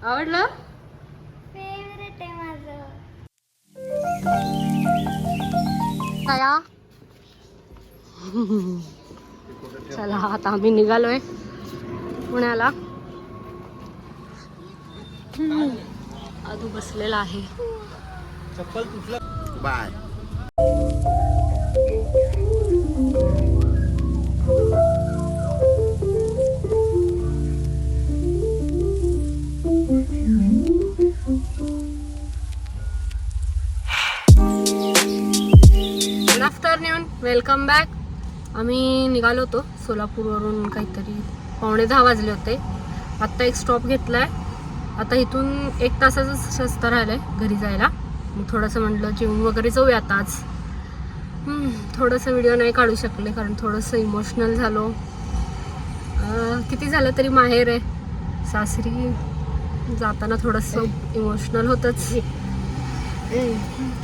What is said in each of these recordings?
आवडलं? फेवरेट आहे माझं. काया चला आता आम्ही निघालोय पुण्याला. आदू बसलेला आहे. चप्पल तुटलं bye. Good afternoon, welcome back. आम्ही निघालो होतो सोलापूरवरून काहीतरी 9:45 वाजले होते. आत्ता एक स्टॉप घेतलाय. आता इथून 1 तासाचाच रस्ता राहिलाय घरी जायला. मग थोडंसं म्हटलं जेवण वगैरे जाऊया आता आज. थोडंसं व्हिडिओ नाही काढू शकले कारण थोडंसं इमोशनल झालो. किती झालं तरी माहेर आहे. सासरी जाताना थोडंसं इमोशनल होतंच.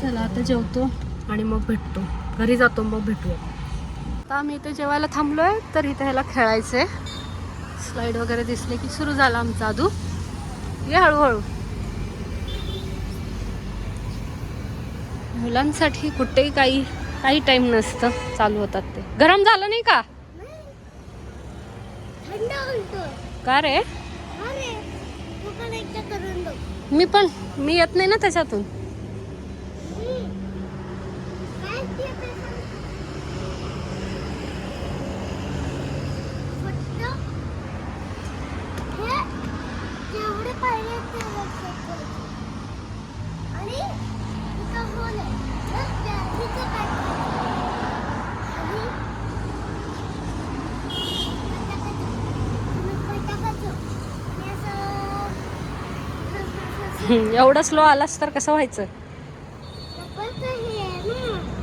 चला आता जेवतो आणि मग भेटतो. घरी जातो मग भेटूया. आता आम्ही इथे जेवायला थांबलोय तर इथे ह्याला खेळायचंय. स्लाईड वगैरे दिसले की सुरू झाला आमचा आदू. ये हळूहळू. मुलांसाठी कुठेही काही टाइम नसतं, चालू होतात ते. गरम झालं नाही का? थंड होतो. का रे? अरे तू पण एकदा करून बघ. मी येत नाही ना त्याच्यातून. काय ते फक्त हे जेवढे पाहिजे ते लक्षात ठेवायचे. आणि इथं होल आहे. तर त्याचं काय करायचं? एवढं स्लो आलास तर कसं व्हायचं?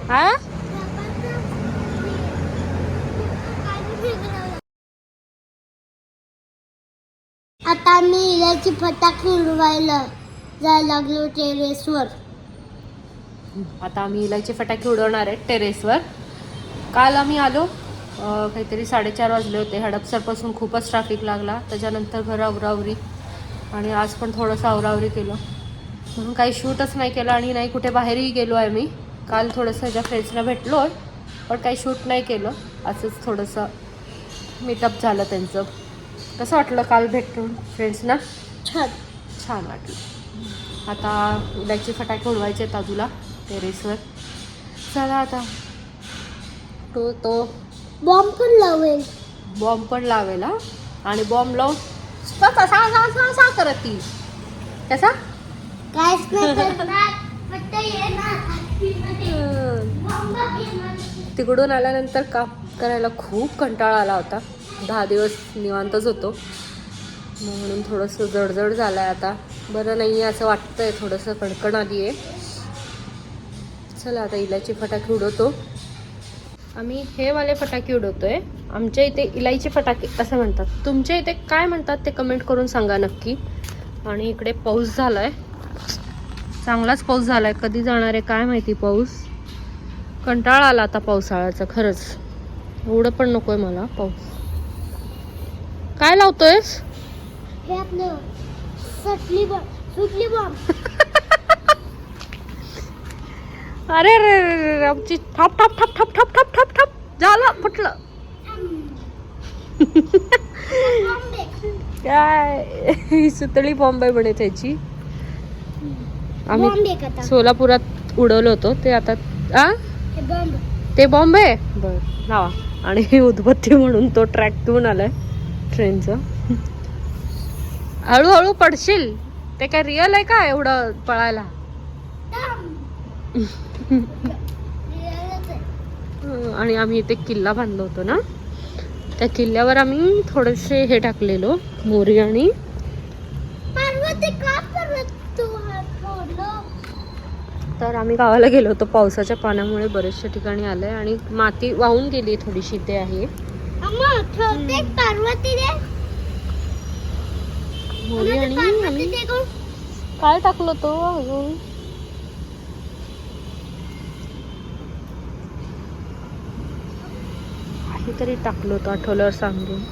हा आता मी इलायची फटाके उडवायला जायला लागलो टेरेसवर. आता आम्ही इलायची फटाके उडवणार आहे टेरेसवर. काल आम्ही आलो काहीतरी 4:30 वाजले होते. हडपसरपासून खूपच ट्रॅफिक लागला. त्याच्यानंतर घर आवरावरी आणि आज पण थोडंसं आवरावरी केलं म्हणून काही शूटच नाही केलं आणि नाही कुठे बाहेरही गेलो आहे मी. काल थोडंसं ह्याच्या फ्रेंड्सना भेटलो आहे पण काही शूट नाही केलं. असंच थोडंसं मीटअप झालं त्यांचं. कसं वाटलं काल भेटून फ्रेंड्सना? छान वाटलं. आता इलायची फटाके उडवायचे आहेत आजूला टेरेसवर. चला आता तो बॉम्ब पण लावेल. बॉम्ब पण लावेल हा. आणि बॉम्ब लावून सा करत ती कसा काहीच नाही करणार. फक्त येणार. तिकडून आल्यानंतर काम करायला खूप कंटाळा आला होता. 10 दिवस निवांतच होतो म्हणून थोडंसं जडजड झालं आहे. आता बरं नाही आहे असं वाटतंय. थोडंसं कणकण आली आहे. चला आता इलायची फटाके उडवतो. आम्ही हे वाले फटाके उडवतोय. आमच्या इथे इलायची फटाके असं म्हणतात. तुमच्या इथे काय म्हणतात ते कमेंट करून सांगा नक्की. आणि इकडे पाऊस झाला आहे. चांगलाच पाऊस झाला आहे. कधी जाणार आहे काय माहिती पाऊस. कंटाळा आला आता पावसाळ्याचा खरंच. एवढं पण नको आहे मला पाऊस. काय लावतोयस? हे आपलं सुटली बॉम्ब. अरे रे आमची ठप ठप ठप ठप ठप ठप ठप ठप झालं फुटलं. काय सुतळी बॉम्ब आहे म्हणे त्याची. आम्ही सोलापुरात उडवलं होतं ते. आता ते बॉम्ब आहे. बरं लावा. आणि उदबत्ती म्हणून तो ट्रॅक घेऊन आलाय ट्रेनचं. हळूहळू पडशील. ते काय रिअल आहे का एवढं पळायला? आणि आम्ही इथे किल्ला बांधलो होतो ना, त्या किल्ल्यावर आम्ही थोडेसे हे टाकलेलो मोरी. आणि तर आम्ही गावाला गेलो होतो. पावसाच्या पाण्यामुळे बरेचशा ठिकाणी आलंय आणि माती वाहून गेली थोडीशी. ते आहे मोरी. आणि आम्ही काय टाकलो तो अजून काहीतरी टाकलो होतं आठवल्यावर सांगून.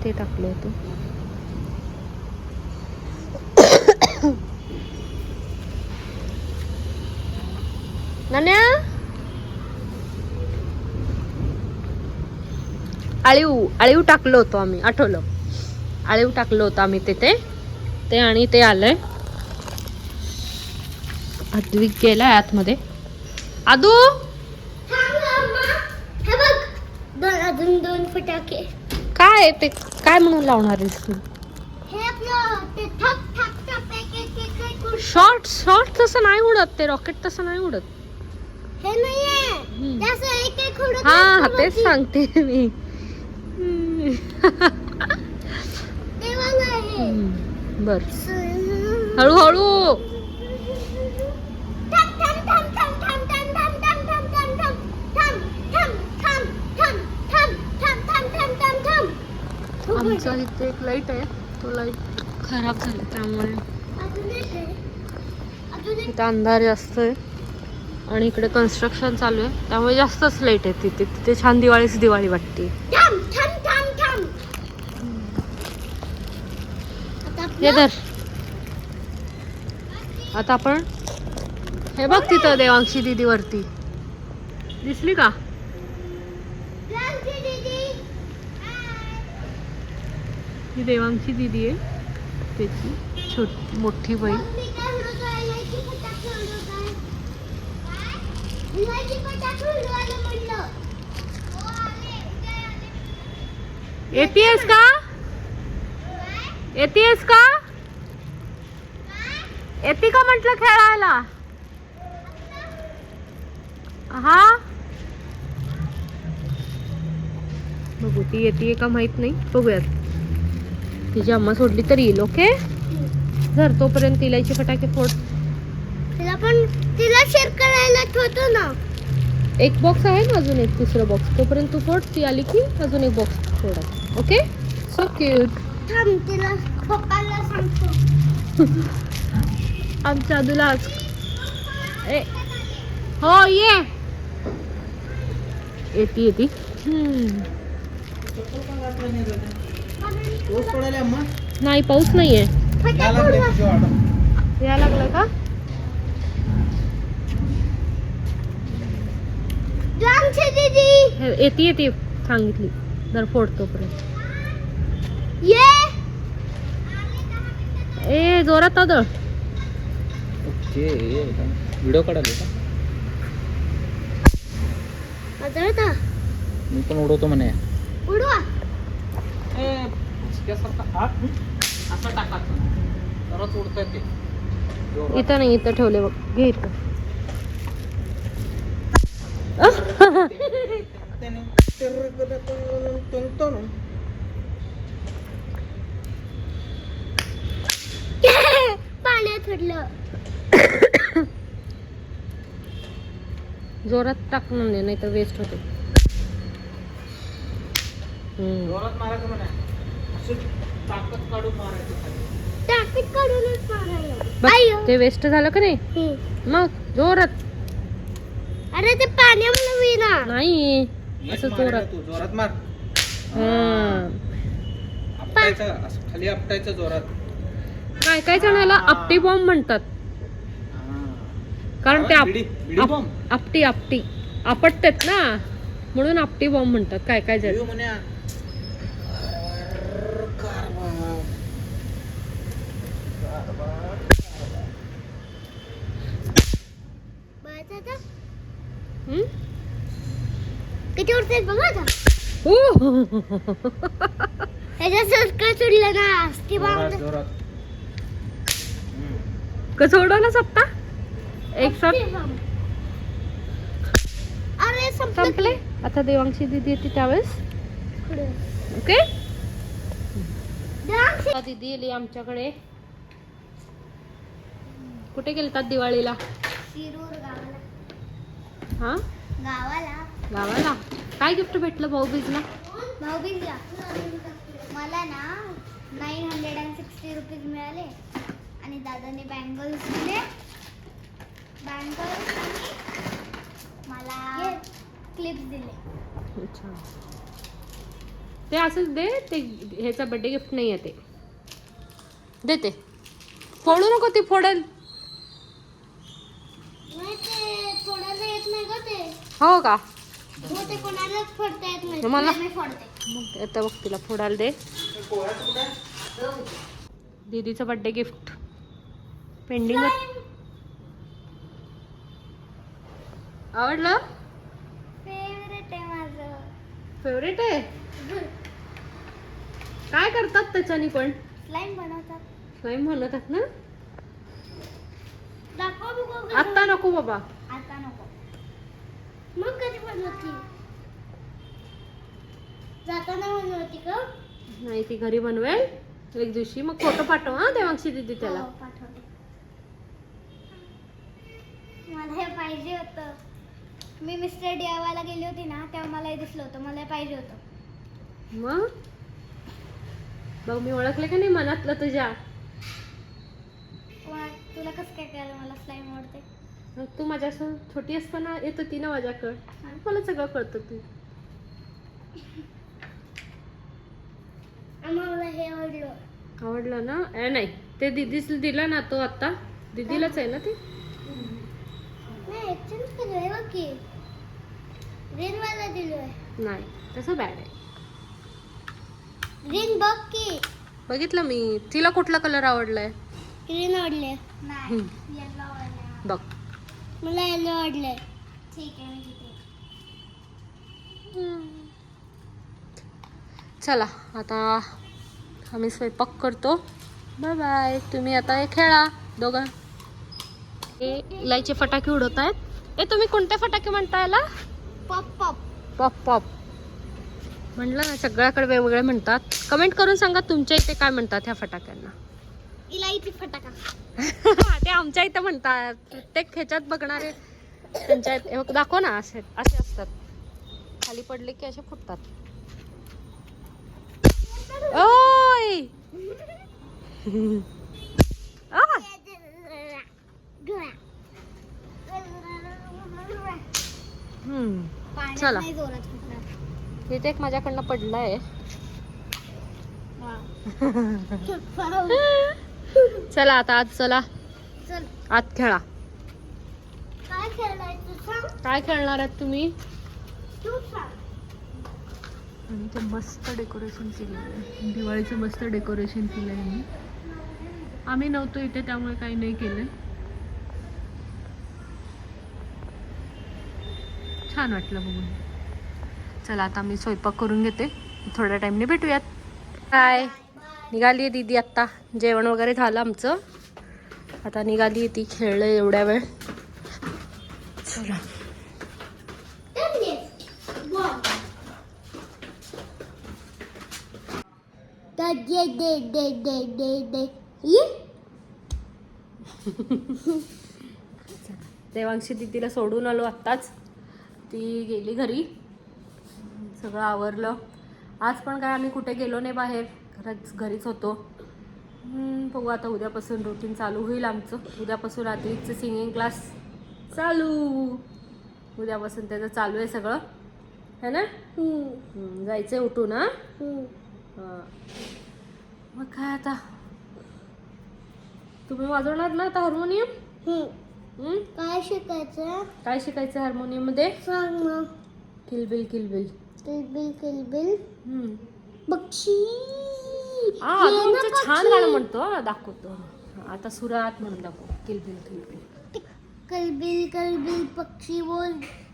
ते टाकलं होतं. नान्या आळीव टाकलो होतो आम्ही, आठवलं. आळीव टाकलो होतो आम्ही तिथे, ते आणि ते आलंय. अद्विक गेलाय आतमध्ये. आदू हे बघ अजून 2 फटाके. काय ते काय म्हणून लावणार आहेस तू? हे आपलं ते ठक ठक ठक एक शॉर्ट तसं नाही उडत, ते रॉकेट तसं नाही उडत. हे नाहीये त्याचं एक उडत. हा तेच सांगते मी. ते वाला आहे. बर हळूहळू. आमचा इथे एक लाईट आहे, तो लाईट खराब झाला त्यामुळे इथं अंधार जास्त आहे आणि इकडे कन्स्ट्रक्शन चालू आहे त्यामुळे जास्तच लाईट आहे तिथे. तिथे छान दिवाळी वाटते. हे धर. आता आपण हे बघ तिथं देवांशी दीदी वरती दिसली का? ही देवांशी दीदी आहे, त्याची मोठी बहीण. येतेस का? येतेस का? येते का म्हटलं खेळायला? हा बघू ती येते का माहित नाही, बघूयात. तिची अम्मा सोडली तर येईल. ओके जर तोपर्यंत इलायची फटाके फोड. तिला शेअर करायला ठेवतो ना. एक बॉक्स आहे ना, अजून एक दुसरा बॉक्स, तोपर्यंत तू फोड. ती आली की अजून एक बॉक्स फोडा. Okay so cute. थांब तिला पप्पाला सांगतो. आमच्या आदूला आज हो ये येते. नाही पाऊस नाहीये. या लागलाय का? येते सांगितली जर फोडतो पर्यंत. ए जोरात आदळ. व्हिडिओ काढाले का? मी पण उडवतो म्हणे. उडवा. असं टाकायचं तरच उडतंय ते. इथं नाही, इथं ठेवले बघ. घे इथं. पाण्यात पडलं. जोरात टाकून नाही तर वेस्ट होते. जोरात मारायचं म्हणे, असं ताकद काढून मारायचं. काढूनच मारायला. बघ, ते वेस्ट झालं का नाही? मग जोरात. अरे ते पाण्यामुळे विना नाही असं जोरात मार. आपटायचं, असं खाली आपटायचं जोरात. काय जणाला आपटी बॉम्ब म्हणतात, कारण ते आपटी आपटतात ना, म्हणून आपटी बॉम्ब म्हणतात. काय जण किती उडते बघा आता. ह्याच्यासारखं चुडलं ना ती बांध. कसं उडवलं सप्ता एक साथ. अरे संपले. आता देवांशी दीदी येते त्यावेळेस. ओके दीदी आली आमच्याकडे. कुठे गेलतात दिवाळीला? शिरूर गावाला. हा गावाला. काय गिफ्ट भेटलं भाऊबीजला? मला ना 960 रुपीज मिळाले आणि दादाने बँगल्स दिले. मला क्लिप्स दिले. अच्छा ते असंच दे. ते ह्याचा बर्थडे गिफ्ट नाही आहे ते. देते. फोडू नको, ती फोडेल. थोडं नाही ग ते. हो का? हो ते कोणालाच फोडता येत नाही. मला- मी फोडते. मग आता बघ तिला फोडायला दे. ते पोळ्याचं कुठे आहे? दीदीचं बर्थडे गिफ्ट पेंडिंग. आवडलं? फेवरेट आहे माझं. फेवरेट आहे. काय करतात त्याच्यानी पण? स्लाईम बनवतात. स्लाईम म्हणतात ना. दाखव बघू. आत्ता नको बाबा. आता नको. मग कधी बनवती? जाताना बनवती का? नाही ती घरी बनवेल एक दिवशी. मग फोटो पाठव हा देवांशी दीदी त्याला. हो, पाठवते. मला हे पाहिजे होतं. मी मिस्टर डियावाला गेली होती ना तेव्हा मला हे दिसलं होतं. मला हे पाहिजे होतं. मग बघ मी ओळखले का नाही मनातलं तुझ्या. तुला कसं काय कळलं मला स्लाईम आवडते? मग तू माझ्यासोबत छोटी असताना येत होती ना माझ्याकडं. मला सगळं कळतं तू. मला हे आवडलं. आवडलं ना? नाही ते दीदीच दिलं ना तो आता. दीदीलाच आहे ना ते. नाही एक्सचेंज केलंय बघ की. ग्रीन वाला दिलोय. नाही तसं बॅड आहे. ग्रीन बघ की. बघितलं मी. तिला कुठला कलर आवडलाय? ग्रीन आवडले. नाही येलो आवडले. बघ मला येलो आवडले. ठीक आहे मी घेते. चला आता आम्ही स्वयंपाक करतो. Bye bye. तुम्ही आता हे खेळा दोघं. हे इलायचे फटाके उडवत आहेत. तुम्ही कोणते फटाके म्हणता याला? Pop pop. पॉप पॉप म्हटलं ना. सगळ्याकडे वेगवेगळे म्हणतात. कमेंट करून सांगा तुमच्या इथे काय म्हणतात ह्या फटाक्यांना. इलायची फटाका. ते आमच्या इथे म्हणतात. प्रत्येक ह्याच्यात बघणारे त्यांच्या इथे हे बघ, दाखव ना. असे असे असतात. खाली पडले की असे फुटतात. ओय आ! चला. नाही जोरात फुटणार. इथे एक माझ्याकडनं पडलाय. चला आता आज चला चल आत खेळा. काय खेळायचं सांग. काय खेळणार आहात तुम्ही? तू सांग. आणि ते मस्त डेकोरेशन केलेलं आहे. दिवाळीचं मस्त डेकोरेशन केलं आहे मी. आम्ही नव्हतो इथे त्यामुळे काही नाही केलं. छान वाटलं बघून. चला आता मी स्वयंपाक करून घेते. थोड्या टाईमने भेटूयात. काय निघाली आहे दीदी आत्ता. जेवण वगैरे झालं आमचं. आता निघाली ती. खेळलं एवढ्या वेळ. चला देवांशी दीदीला सोडून आलो आत्ताच. ती गेली घरी. सगळं आवरलं. आज पण काय आम्ही कुठे गेलो नाही बाहेर. घरीच होतो. बघू आता उद्यापासून रुटीन चालू होईल आमचं. उद्यापासून रात्रीचं सिंगिंग क्लास चालू. उद्यापासून त्याचं चालू आहे सगळं है ना. जायचं आहे उठून. हां मग काय आता. तुम्ही वाजवणार ना आता हार्मोनियम? काय शिकायचं? काय शिकायचं हार्मोनियम मध्ये? सांग ना. किलबिल किलबिल किलबिल किलबिल. पक्षी. तुमचं छान गाणं म्हणतो. दाखवतो आता सुरात म्हणून दाखव. किलबिल किलबिल. कलबिल कलबिल पक्षी बोल.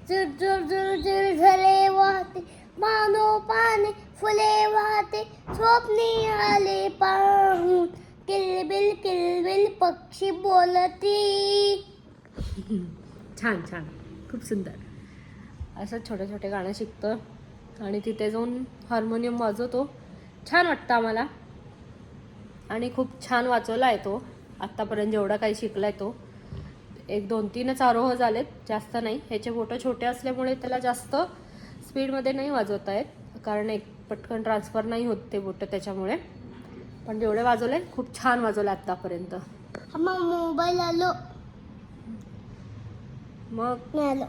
जुर जुर जुर जुर झरे वाहते. मानो पाने फुले वाहते. स्वप्नी आले पाहून. किलबिल किलबिल पक्षी बोलती. छान छान. खूप सुंदर. असं छोटे छोटे गाणं शिकतो आणि तिथे जाऊन हार्मोनियम वाजवतो. छान वाटतं आम्हाला. आणि खूप छान वाजवला आहे तो. आत्तापर्यंत जेवढा काही शिकला आहे तो. 1 2 3च आरोह झालेत. जास्त नाही. ह्याचे बोटं छोटे असल्यामुळे त्याला जास्त स्पीडमध्ये नाही वाजवता येत. कारण एक पटकन ट्रान्सफर नाही होत ते बोटं त्याच्यामुळे. पण जेवढे वाजवले खूप छान वाजवले आत्तापर्यंत. मग मोबाईल आलो. मग आलो.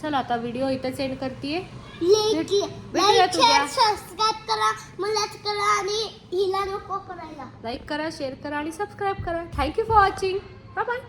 चला आता व्हिडिओ इथं एंड करते. लाईक भेटूयात उद्या. शेअर सबस्क्राईब करा. मलाच करा आणि हिला नको करायला. लाईक करा, शेअर करा आणि सबस्क्राईब करा. Thank you for watching. Bye bye.